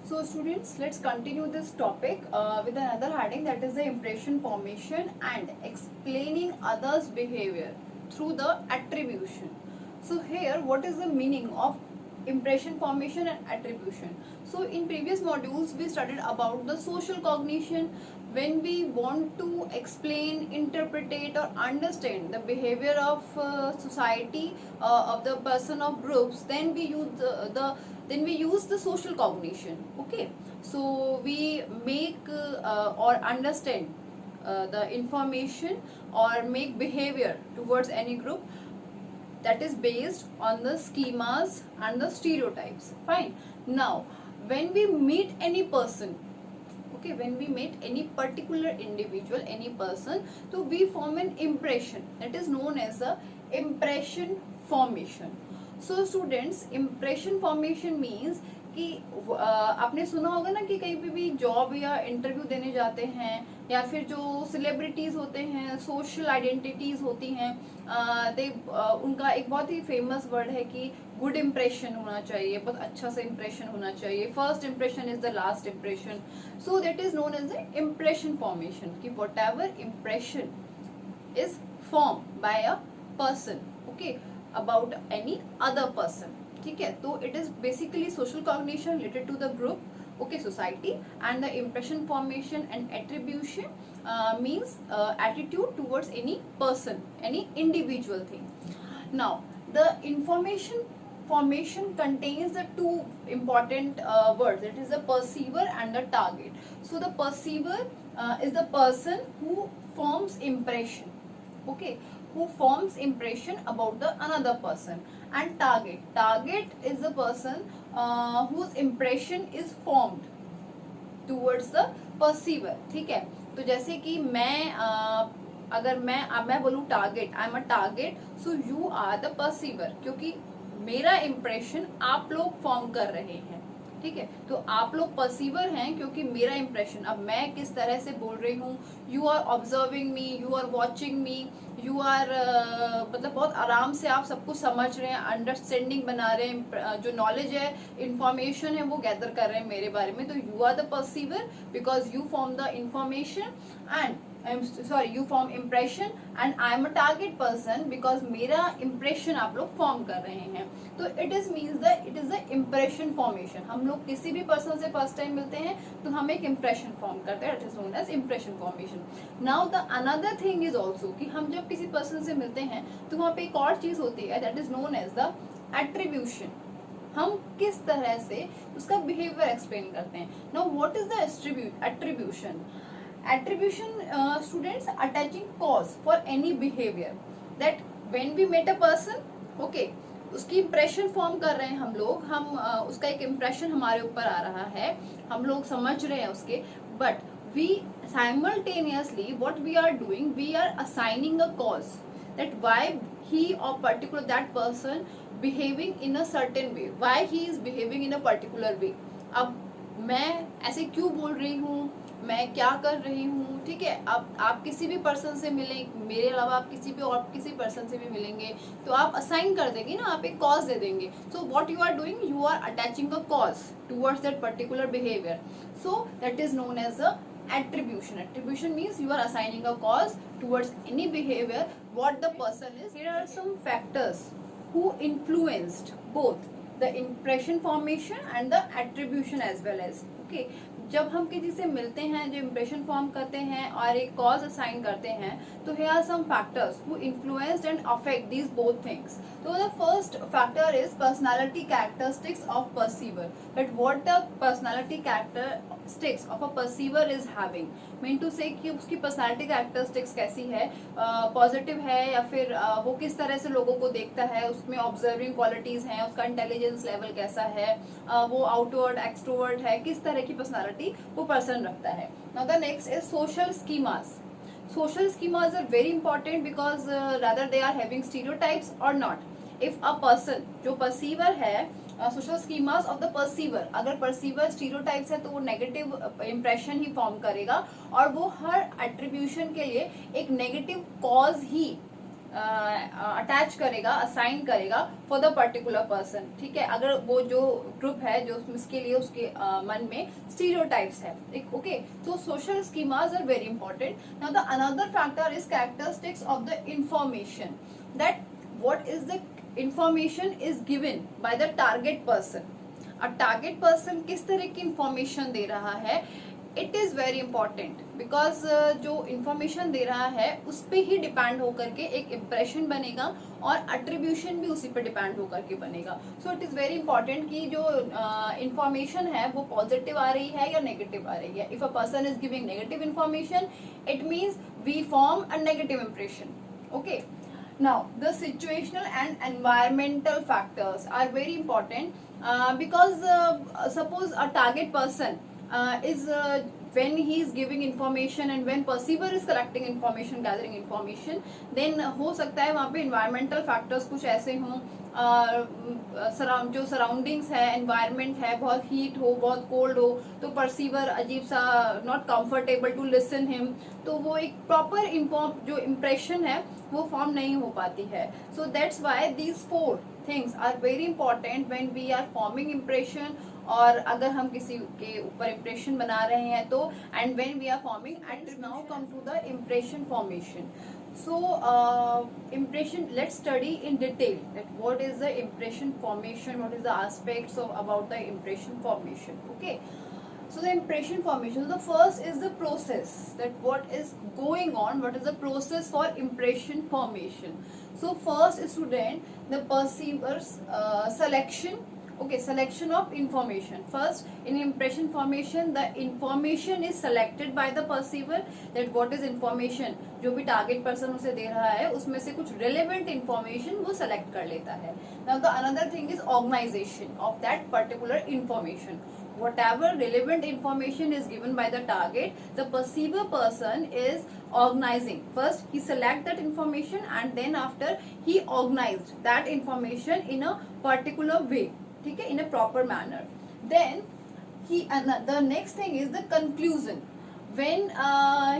So students, let's continue this topic with another heading, that is the impression formation and explaining others' behavior through the attribution. So here, what is the meaning of impression formation and attribution? So in previous modules, we studied about the social cognition. When we want to explain, interpret or understand the behavior of society, of the person of groups, then we use the social cognition. Okay, so we make or understand the information or make behavior towards any group that is based on the schemas and the stereotypes. Fine. Now when we meet any person, okay, when we meet any particular individual, any person, so we form an impression that is known as a impression formation. So students, impression formation means कि आपने सुना होगा ना कि कहीं पे भी job या इंटरव्यू देने जाते हैं, या फिर जो सेलिब्रिटीज होते हैं, सोशल आइडेंटिटीज होती हैं, उनका एक बहुत ही फेमस वर्ड है कि गुड इम्प्रेशन होना चाहिए, बहुत अच्छा सा इम्प्रेशन होना चाहिए, first impression is the last impression. So that is known as the impression formation, कि whatever impression is form by a person, okay, about any other person. ठीक है, तो it is basically social cognition related to the group, okay, society. And the impression formation and attribution means attitude towards any person, any individual thing. Now the information formation contains the two important words, it is the perceiver and the target. So the perceiver is the person who forms impression, okay, who forms impression about the another person. And target is the person whose impression is formed towards the perceiver. ठीक है, तो जैसे कि मैं अगर मैं बोलूँ target, I am a target, so you are the perceiver, क्योंकि मेरा इम्प्रेशन आप लोग फॉर्म कर रहे हैं. ठीक है, तो आप लोग परसीवर हैं क्योंकि मेरा इम्प्रेशन, अब मैं किस तरह से बोल रही हूँ, you are observing me, you are watching me, you are मतलब बहुत आराम से आप सब कुछ समझ रहे हैं, अंडरस्टैंडिंग बना रहे हैं, जो नॉलेज है, इंफॉर्मेशन है, वो गैदर कर रहे हैं मेरे बारे में. तो you are the perceiver because you form the information and you form impression, and I am a target person because मेरा impression आप लोग form कर रहे हैं. तो it is the impression formation. हम लोग किसी भी person से first time मिलते हैं तो हम एक impression form करते हैं, it is known as impression formation. Now the another thing is also कि हम जब किसी person से मिलते हैं तो वहाँ पे एक और चीज होती है, that is known as the attribution. हम किस तरह से उसका behavior explain करते हैं. Now what is the attribution? Attribution, students, attaching cause for any behavior, that when we meet a person, okay, उसकी impression form कर रहे हैं हम लोग, हम उसका एक impression हमारे ऊपर आ रहा है, हम लोग समझ रहे हैं उसके, but we simultaneously what we are doing, we are assigning a cause that why he or particular that person behaving in a certain way, why he is behaving in a particular way. अब मैं ऐसे क्यों बोल रही हूँ, मैं क्या कर रही हूँ, ठीक है. अब आप किसी भी पर्सन से मिले, मेरे अलावा आप किसी पर्सन से भी मिलेंगे तो आप असाइन कर देंगे ना, आप एक कॉज दे देंगे. So what you are doing, you are attaching a cause towards that particular behaviour. So that is known as a attribution. Attribution means you are assigning a cause towards any behavior what the person is. Here are some factors who influenced both the impression formation and the attribution as well as, okay, जब हम किसी से मिलते हैं, जो impression form करते हैं और एक कॉज असाइन करते हैं, तो here are some factors who influenced and affect these both things. So the first factor is personality characteristics of perceiver, that what the personality characteristics of a perceiver is having, mean to say कि उसकी personality characteristics कैसी है, positive है या फिर वो किस तरह से लोगों को देखता है, उसमें ऑब्जर्विंग क्वालिटीज हैं, उसका इंटेलिजेंस लेवल कैसा है, वो आउटवर्ड एक्सट्रोवर्ट है, किस तरह की पर्सनालिटी वो पर्सन रखता है. Now the next is social schemas. Social schemas are very important because rather they are having stereotypes or not. If a person जो perceiver है, social schemas of the perceiver, अगर perceiver stereotypes है तो वो negative impression ही form करेगा और वो हर attribution के लिए एक negative cause ही अटैच करेगा, असाइन करेगा फॉर द पर्टिकुलर पर्सन, ठीक है, अगर वो जो ग्रुप है जो उसके लिए उसके मन में स्टीरियोटाइप्स है, ओके। तो social schemas are very important. Now the another factor is characteristics of the information, that what is the information is given by the target person. अब टारगेट पर्सन किस तरह की इंफॉर्मेशन दे रहा है, it is very important, because जो information दे रहा है उस पर ही डिपेंड होकर के एक इम्प्रेशन बनेगा और अट्रीब्यूशन भी उसी पर डिपेंड होकर के बनेगा। So it is very important कि जो इंफॉर्मेशन है वो पॉजिटिव आ रही है या नेगेटिव आ रही है। If a person is giving negative information, it means we form a negative impression, okay. Now, the situational and environmental factors are very important because suppose a target person is when he is giving information and when perceiver is collecting information, gathering information, then हो सकता है वहाँ पे environmental factors कुछ ऐसे हों, जो surroundings है, एनवायरनमेंट है, बहुत हीट हो, बहुत कोल्ड हो, तो परसीवर अजीब सा, not comfortable to listen him, तो वो एक प्रॉपर जो इम्प्रेशन है वो फॉर्म नहीं हो पाती है। So that's why these 4 things are very important when we are forming impression, और अगर हम किसी के ऊपर इम्प्रेशन बना रहे हैं तो, and when we are forming, and now come to the impression formation. So impression, let's study in detail that what is the impression formation, what is the aspects of about the impression formation, okay. So the impression formation, the first is the process, that what is going on, what is the process for impression formation. So first student, the perceivers selection, okay, selection of information. First, in impression formation, the information is selected by the perceiver, that what is information, जो भी target person उसे दे रहा है उसमें से कुछ relevant information वो select कर लेता है। Now the another thing is organisation of that particular information. Whatever relevant information is given by the target, the perceiver person is organizing. First, he select that information and then after he organized that information in a particular way, ठीक है, in a proper manner. Then the next thing is the conclusion. When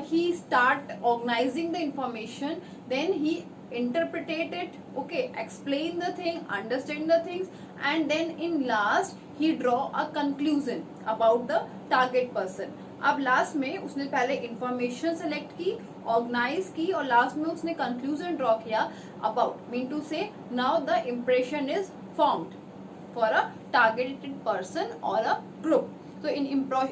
he start organizing the information, then he interpretate it, okay, explain the thing, understand the things, and then in last he draw a conclusion about the target person. अब last में उसने पहले information select की, organise की, और last में उसने conclusion draw किया about, mean to say now the impression is formed for a targeted person और a group. So in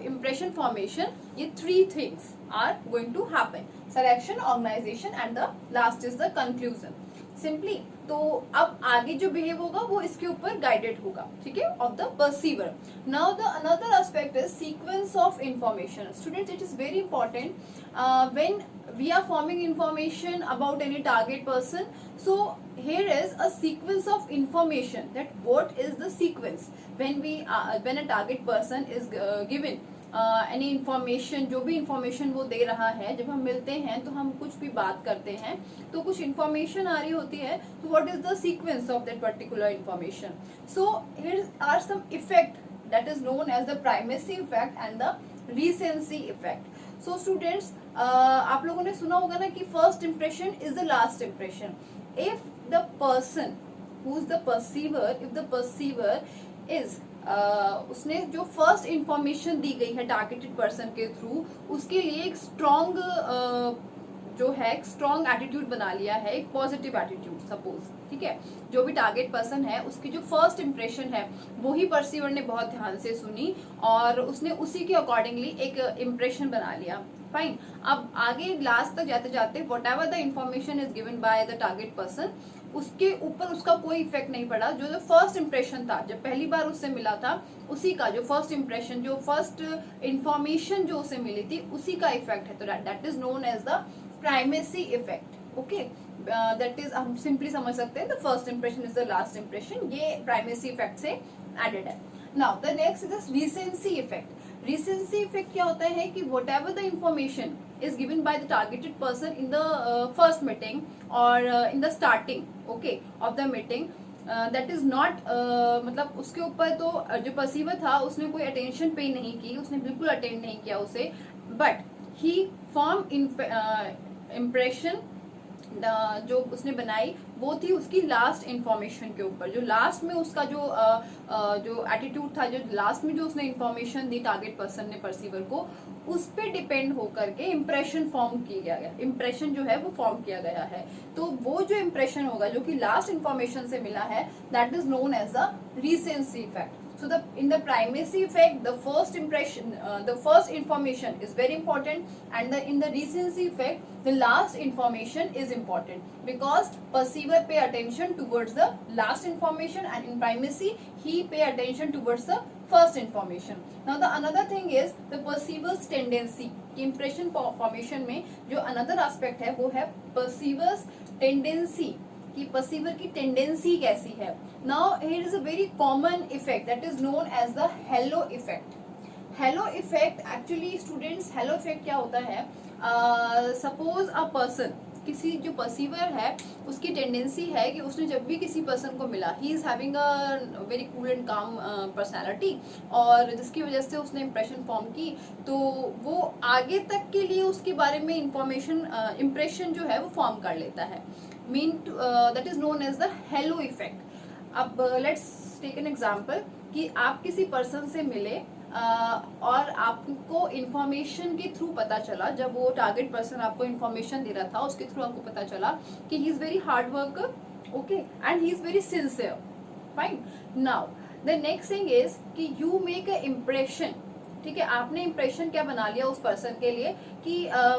impression formation, ये 3 things are going to happen: selection, organization, and the last is the conclusion. Simply, तो अब आगे जो behave होगा वो इसके ऊपर गाइडेड होगा, ठीक है, of the perceiver. Now the another aspect is sequence of information. Students, it is very important when we are forming information about any target person. So here is a sequence of information, that what is the sequence when when a target person is given any information. जो भी information वो दे रहा है, जब हम मिलते हैं तो हम कुछ भी बात करते हैं तो कुछ information आ रही होती है, तो what is the sequence of that particular information. So here are some effect that is known as the primacy effect and the recency effect. So students, आप लोगों ने सुना होगा ना कि first impression is the last impression. If the person who is the perceiver, if the perceiver is उसने जो first information दी गई है टारगेटेड पर्सन के थ्रू, उसके लिए एक स्ट्रॉन्ग जो है एक स्ट्रॉन्ग एटीट्यूड बना लिया है, एक पॉजिटिव एटीट्यूड सपोज, ठीक है, जो भी टारगेट पर्सन है उसकी जो फर्स्ट इंप्रेशन है वो ही परसीवर ने बहुत ध्यान से सुनी और उसने उसी के अकॉर्डिंगली एक इम्प्रेशन बना लिया. फाइन. अब आगे लास्ट तक जाते जाते what ever the information is given by the target person, उसके ऊपर उसका कोई इफेक्ट नहीं पड़ा. जो फर्स्ट इंप्रेशन था, जब पहली बार उससे मिला था, उसी का जो फर्स्ट इंप्रेशन, जो फर्स्ट इंफॉर्मेशन जो उसे मिली थी, उसी का इफेक्ट है. तो that is known as the primacy effect. Okay, that is, हम सिंपली समझ सकते हैं the first impression is the last impression. ये प्राइमेसी इफेक्ट से एडेड है. Now the next is recency effect. Recency effect क्या होता है कि whatever the information is given by the targeted person in the first meeting or in the starting, okay, of the meeting, that is not मतलब उसके ऊपर तो जो perceiver था उसने कोई अटेंशन पे नहीं की, उसने बिल्कुल अटेंड नहीं किया उसे, but he formed impression जो उसने बनाई वो थी उसकी लास्ट इंफॉर्मेशन के ऊपर, जो लास्ट में उसका जो एटीट्यूड था, जो लास्ट में जो उसने इंफॉर्मेशन दी टारगेट पर्सन ने परसीवर को, उस पे डिपेंड होकर के इम्प्रेशन फॉर्म किया गया, इम्प्रेशन जो है वो फॉर्म किया गया है। तो वो जो इम्प्रेशन होगा जो कि लास्ट इंफॉर्मेशन से मिला है, that is known as the recency effect. So in the primacy effect, the first impression, the first information is very important, and in the recency effect, the last information is important, because perceiver pay attention towards the last information, and in primacy he pay attention towards the first information. Now the another thing is the perceiver's tendency. Impression formation में जो another aspect है वो है perceiver's tendency, कि perceiver की tendency कैसी है. Now here is a very common effect that is known as the halo effect. Halo effect actually students, halo effect क्या होता है, सपोज अ पर्सन, किसी जो परसीवर है उसकी टेंडेंसी है कि उसने जब भी किसी पर्सन को मिला, he is having a very cool and काम पर्सनैलिटी, और जिसकी वजह से उसने इंप्रेशन फॉर्म की, तो वो आगे तक के लिए उसके बारे में इंफॉर्मेशन इंप्रेशन जो है वो फॉर्म कर लेता है. That is known as the halo effect. अब लेट्स टेक एन एग्जाम्पल कि आप किसी पर्सन से मिले और आपको इंफॉर्मेशन के थ्रू पता चला, जब वो टारगेट पर्सन आपको इंफॉर्मेशन दे रहा था उसके थ्रू आपको पता चला कि he is very hard worker, okay, and he is very sincere. Fine. Now the next thing is कि यू मेक अ इम्प्रेशन. ठीक है, आपने इंप्रेशन क्या बना लिया उस पर्सन के लिए कि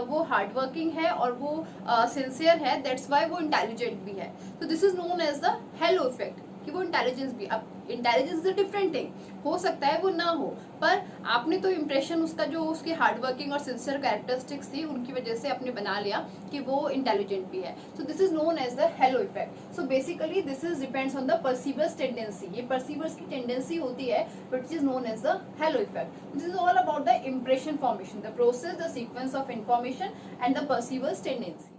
वो हार्ड वर्किंग है और वो सिंसियर है, दैट्स वाई वो इंटेलिजेंट भी है. तो this is known as the halo effect, कि वो इंटेलिजेंस भी. अब intelligence is a different thing, हो सकता है वो ना हो, पर आपने तो इंप्रेशन उसका जो उसकी हार्ड वर्किंग और सिंसियर कैरेक्टरिस्टिक्स थी उनकी वजह से आपने बना लिया कि वो इंटेलिजेंट भी है. So this is known as the halo effect. So basically this is depends on the perceiver's tendency. ये परसीवर्स की टेंडेंसी होती है, which is known as the halo effect. This is all about the impression formation, the process, the sequence of information and the perceiver's tendency.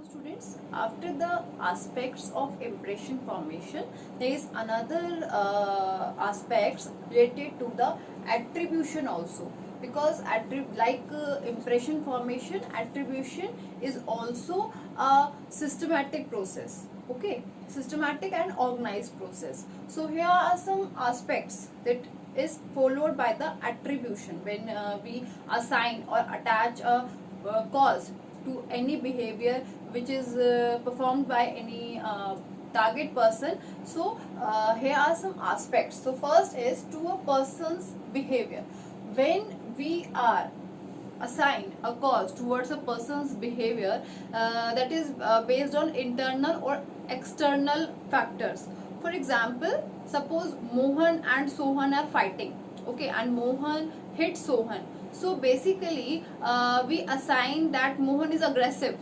Students, after the aspects of impression formation, there is another aspects related to the attribution also, because impression formation, attribution is also a systematic process, okay, systematic and organized process. So here are some aspects that is followed by the attribution when we assign or attach a cause to any behavior which is performed by any target person. So here are some aspects. So first is to a person's behavior. When we are assigned a cause towards a person's behavior, that is based on internal or external factors. For example, suppose Mohan and Sohan are fighting, okay, and Mohan hit Sohan. So basically we assign that Mohan is aggressive,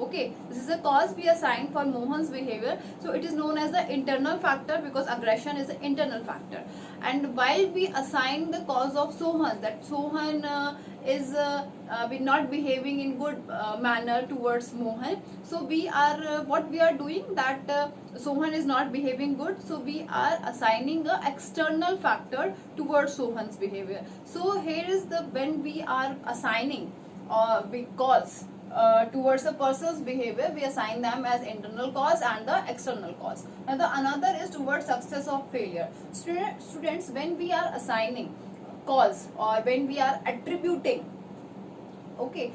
okay, this is a cause we assign for Mohan's behavior. So it is known as the internal factor, because aggression is an internal factor. And while we assign the cause of Sohan, that Sohan is not behaving in good manner towards Mohan, so we are what we are doing, that Sohan is not behaving good, so we are assigning a external factor towards Sohan's behavior. So here is the, when we are assigning cause towards a person's behavior, we assign them as internal cause and the external cause. Now the another is towards success or failure. Students, when we are assigning cause or when we are attributing, okay,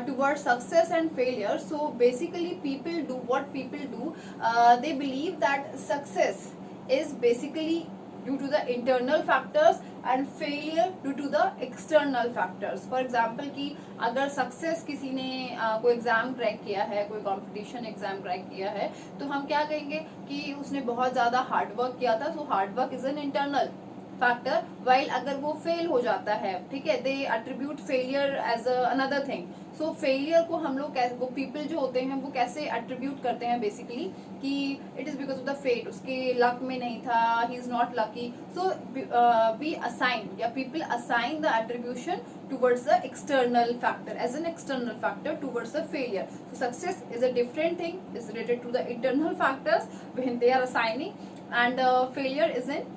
towards success and failure, so basically people do what people do, they believe that success is basically due to the internal factors and failure due to the external factors. For example कि अगर success किसी ने कोई exam crack किया है, कोई competition exam crack किया है, तो हम क्या कहेंगे कि उसने बहुत ज़्यादा हार्ड वर्क किया था, so hard work is an internal factor. While अगर वो फेल हो जाता है, ठीक है, they attribute failure as another thing. So failure को हम लोग वो पीपल जो होते हैं वो कैसे एट्रीब्यूट करते हैं बेसिकली कि it is because of the fate, उसके लक में नहीं था, he is not lucky. So we assign या people assign the attribution towards the external factor as an external factor towards the failure. So success is a different thing, is related to the internal factors when they are assigning, and failure is an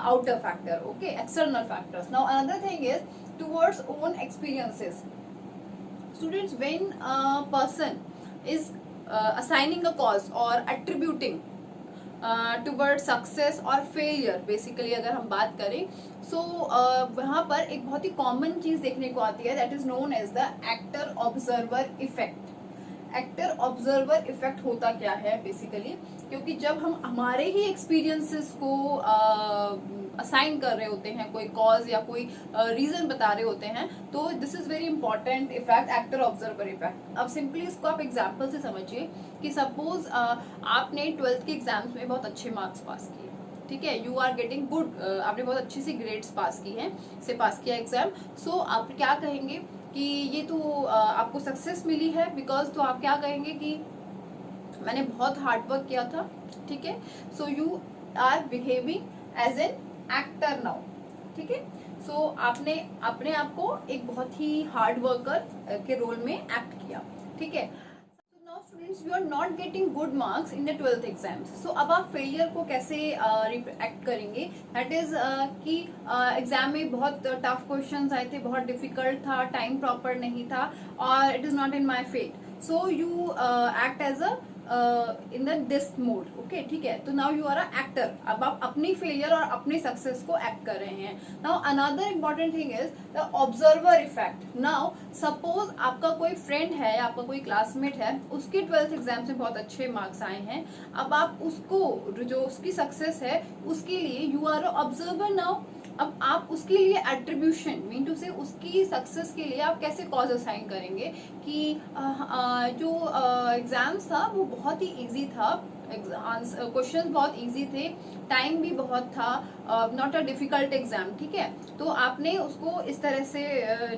outer factor, okay, external factors. Now another thing is towards own experiences. Students, when a person is assigning a cause or attributing toward success और failure, basically अगर हम बात करें सो वहाँ पर एक बहुत ही common चीज देखने को आती है, that is known as the actor observer effect. Actor observer effect होता क्या है बेसिकली, क्योंकि जब हम हमारे ही एक्सपीरियंसेस को असाइन कर रहे होते हैं, कोई कॉज या कोई रीजन बता रहे होते हैं, तो this is very important effect, actor observer effect. अब सिंपली इसको आप एग्जाम्पल से समझिए कि सपोज आपने 12th के एग्जाम्स में बहुत अच्छे मार्क्स पास किए, ठीक है, यू आर गेटिंग गुड, आपने बहुत अच्छी सी ग्रेड्स पास की हैं, से पास किया एग्जाम, सो आप क्या कहेंगे कि ये तो आपको सक्सेस मिली है बिकॉज, तो आप क्या कहेंगे कि मैंने बहुत हार्ड वर्क किया था, ठीक है, so you are behaving as an actor now, ठीक है, सो आपने अपने आप को एक बहुत ही हार्ड वर्कर के रोल में एक्ट किया, ठीक है। Now students, you are not getting good marks in the 12th exams, so अब आप फेलियर को कैसे एक्ट करेंगे, दैट इज कि एग्जाम में बहुत टफ क्वेश्चंस आए थे, बहुत डिफिकल्ट था, टाइम प्रॉपर नहीं था और it is not in my fate, so you act as a in the this mode, okay, ठीक है, तो now you are a actor, अब आप अपनी फेलियर और अपनी सक्सेस को एक्ट कर रहे हैं। Now another important thing is the observer effect. Now suppose आपका कोई फ्रेंड है, आपका कोई क्लासमेट है, उसके 12th एग्जाम से बहुत अच्छे मार्क्स आए हैं, अब आप उसको जो उसकी सक्सेस है उसके लिए you are a observer now, अब आप उसके लिए एट्रीब्यूशन मीन टू से उसकी सक्सेस के लिए आप कैसे कॉज असाइन करेंगे कि जो एग्जाम्स था वो बहुत ही इजी था, क्वेश्चन बहुत इजी थे, टाइम भी बहुत था, नॉट अ डिफिकल्ट एग्जाम, ठीक है, तो आपने उसको इस तरह से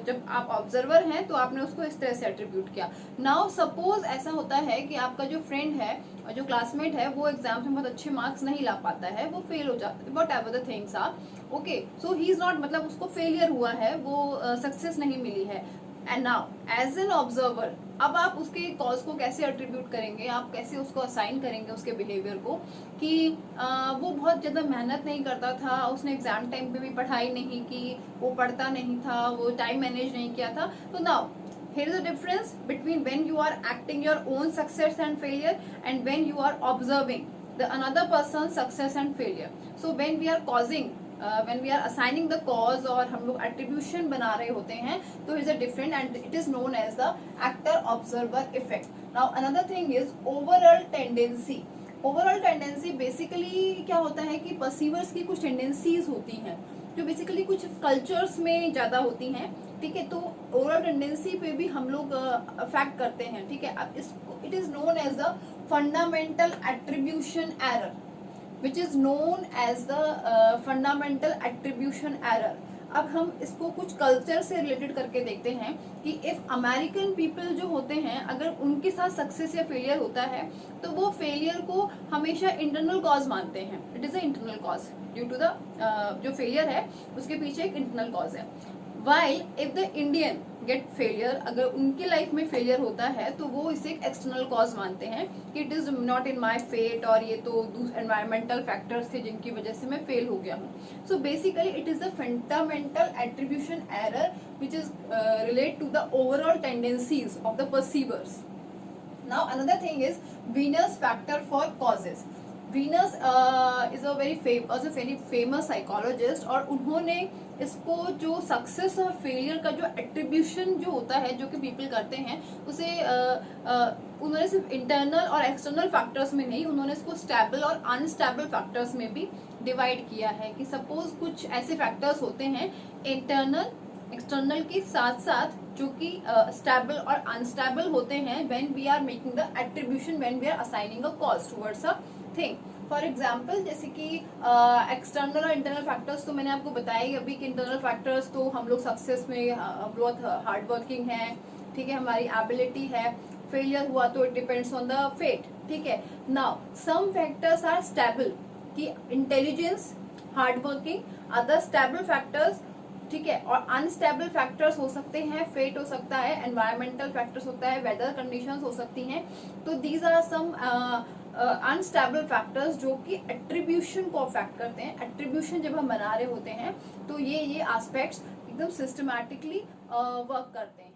जब आप ऑब्जर्वर हैं तो आपने उसको इस तरह से एट्रीब्यूट किया। नाउ सपोज ऐसा होता है कि आपका जो फ्रेंड है, जो क्लासमेट है, वो एग्जाम में बहुत अच्छे मार्क्स नहीं ला पाता है, वो फेल हो जाता है, whatever the things are, okay, so he is not, मतलब उसको फेलियर हुआ है, वो सक्सेस नहीं मिली है। And now as an observer, अब आप उसके कॉज को कैसे एट्रीब्यूट करेंगे, आप कैसे उसको असाइन करेंगे उसके बिहेवियर को कि वो बहुत ज्यादा मेहनत नहीं करता था, उसने एग्जाम टाइम पे भी पढ़ाई नहीं की, वो पढ़ता नहीं था, वो टाइम मैनेज नहीं किया था। तो now here is the difference between when you are acting your own success and failure and when you are observing the another person's success and failure. So when we are causing when we are assigning the cause और हम लोग attribution बना रहे होते हैं, तो is a different and it is known as the actor observer effect. Now another thing is overall tendency. Overall tendency basically क्या होता है कि परसीवर्स की कुछ टेंडेंसीज होती हैं जो बेसिकली कुछ कल्चर्स में ज्यादा होती हैं, ठीक है, तो ओवरऑल टेंडेंसी पे भी हम लोग अफेक्ट करते हैं, ठीक है। अब इसको it is known as the fundamental attribution error, which is known as the fundamental attribution error. अब हम इसको कुछ कल्चर से रिलेटेड करके देखते हैं कि इफ अमेरिकन पीपल जो होते हैं, अगर उनके साथ सक्सेस या फेलियर होता है तो वो फेलियर को हमेशा इंटरनल कॉज मानते हैं, it is a internal cause due to the जो फेलियर है उसके पीछे एक इंटरनल कॉज है। While if the Indian get failure, अगर उनकी लाइफ में फेलियर होता है तो वो इसे एक एक्सटर्नल कॉज मानते हैं कि it is not in my fate, और ये तो एनवायरमेंटल फैक्टर्स थे जिनकी वजह से मैं फेल हो गया हूँ। So basically it is the fundamental attribution error which is relate to the overall tendencies of the perceivers. Now another thing is Venus factor for causes. Venus is a very famous psychologist, और उन्होंने इसको जो success और failure का जो attribution जो होता है जो कि पीपल करते हैं उसे उन्होंने सिर्फ इंटरनल और एक्सटर्नल फैक्टर्स में नहीं, उन्होंने इसको स्टेबल और अनस्टेबल फैक्टर्स में भी डिवाइड किया है कि सपोज कुछ ऐसे फैक्टर्स होते हैं इंटरनल एक्सटर्नल के साथ साथ जो कि स्टेबल और अनस्टेबल होते हैं when we are making the attribution, when we are assigning a cause towards a thing. For example जैसे कि एक्सटर्नल और इंटरनल फैक्टर्स तो मैंने आपको बताया ही अभी कि इंटरनल फैक्टर्स तो हम लोग सक्सेस में बहुत हार्ड वर्किंग है, ठीक है, हमारी एबिलिटी है, फेलियर हुआ तो it depends on the fate, ठीक है। Now some factors are stable कि intelligence, hard working, other stable factors, ठीक है, और अनस्टेबल फैक्टर्स हो सकते हैं, फेट हो सकता है, एनवायरमेंटल फैक्टर्स होता है, वेदर कंडीशंस हो सकती हैं, तो these are some unstable factors जो कि एट्रीब्यूशन को अफेक्ट करते हैं। एट्रीब्यूशन जब हम बना रहे होते हैं तो ये एस्पेक्ट्स एकदम सिस्टमैटिकली वर्क करते हैं।